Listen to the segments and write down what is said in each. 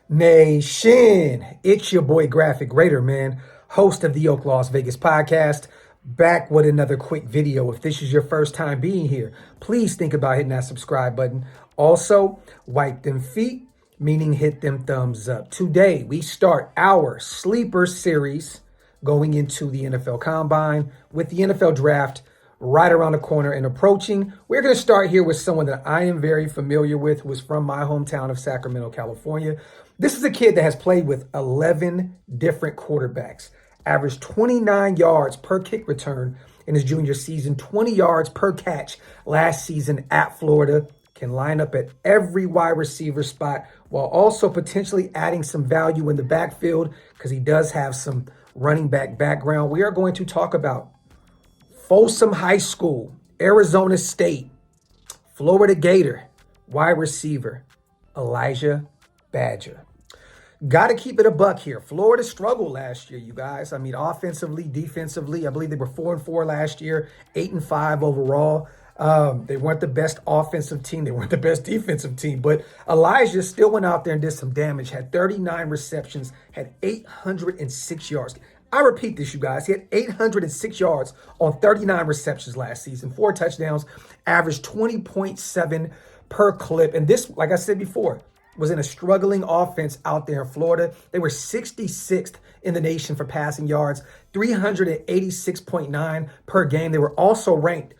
Nation, it's your boy Graphk Raider, man, host of the OakLosVegas podcast, back with another quick video. If this is your first time being here, please think about hitting that subscribe button. Also, wipe them feet, meaning hit them thumbs up. Today, we start our sleeper series going into the NFL Combine with the NFL Draft right around the corner and approaching. We're going to start here with someone that I am very familiar with, who is from my hometown of Sacramento, California. This is a kid that has played with 11 different quarterbacks, averaged 29 yards per kick return in his junior season, 20 yards per catch last season at Florida, can line up at every wide receiver spot while also potentially adding some value in the backfield because he does have some running back background. We are going to talk about Folsom High School, Arizona State, Florida Gator, wide receiver, Elijah Badger. Got to keep it a buck here. Florida struggled last year, you guys. I mean, offensively, defensively, I believe they were 4-4 last year, 8-5 overall. They weren't the best offensive team. They weren't the best defensive team. But Elijah still went out there and did some damage, had 39 receptions, had 806 yards. I repeat this, you guys. He had 806 yards on 39 receptions last season, 4 touchdowns, averaged 20.7 per clip. And this, like I said before, was in a struggling offense out there in Florida. They were 66th in the nation for passing yards, 386.9 per game. They were also ranked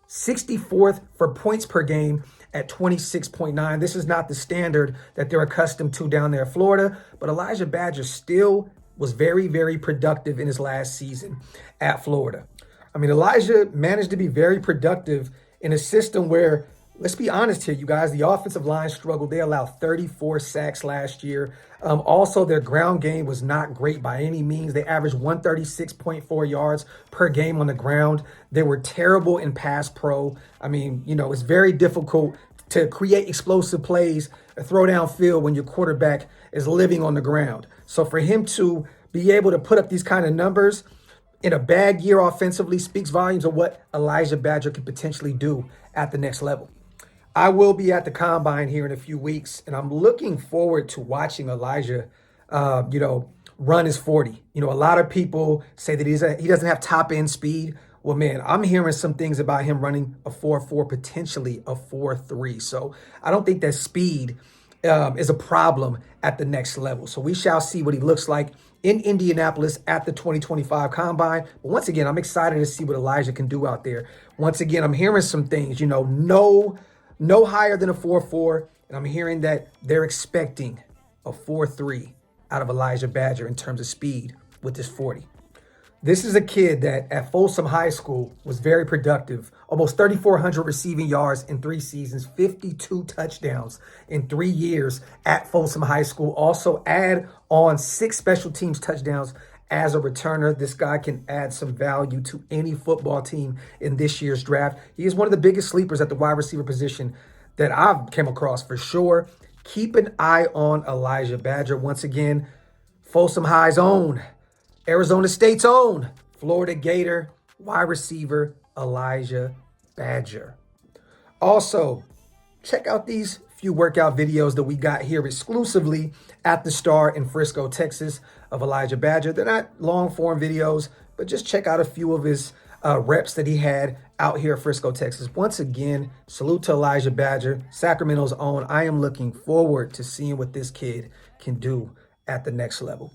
64th for points per game at 26.9. This is not the standard that they're accustomed to down there in Florida, but Elijah Badger still was very, very productive in his last season at Florida. I mean, Elijah managed to be very productive in a system where, let's be honest here, you guys, the offensive line struggled. They allowed 34 sacks last year. Also, their ground game was not great by any means. They averaged 136.4 yards per game on the ground. They were terrible in pass pro. I mean, you know, it's very difficult to create explosive plays, throw downfield when your quarterback is living on the ground. So for him to be able to put up these kind of numbers in a bad year offensively speaks volumes of what Elijah Badger can potentially do at the next level. I will be at the Combine here in a few weeks, and I'm looking forward to watching Elijah, run his 40. You know, a lot of people say that he doesn't have top-end speed. Well, man, I'm hearing some things about him running a 4.4, potentially a 4.3. So I don't think that speed is a problem at the next level. So we shall see what he looks like in Indianapolis at the 2025 Combine. But once again, I'm excited to see what Elijah can do out there. Once again, I'm hearing some things, no higher than a 4.4, and I'm hearing that they're expecting a 4.3 out of Elijah Badger in terms of speed with this 40. This is a kid that at Folsom High School was very productive, almost 3,400 receiving yards in 3 seasons, 52 touchdowns in 3 years at Folsom High School. Also add on 6 special teams touchdowns as a returner. This guy can add some value to any football team in this year's draft. He is one of the biggest sleepers at the wide receiver position that I've came across for sure. Keep an eye on Elijah Badger. Once again, Folsom High's own, Arizona State's own, Florida Gator wide receiver Elijah Badger. Also, check out these few workout videos that we got here exclusively at the Star in Frisco, Texas, of Elijah Badger. They're not long form videos, but just check out a few of his reps that he had out here at Frisco, Texas. Once again, salute to Elijah Badger, Sacramento's own. I am looking forward to seeing what this kid can do at the next level.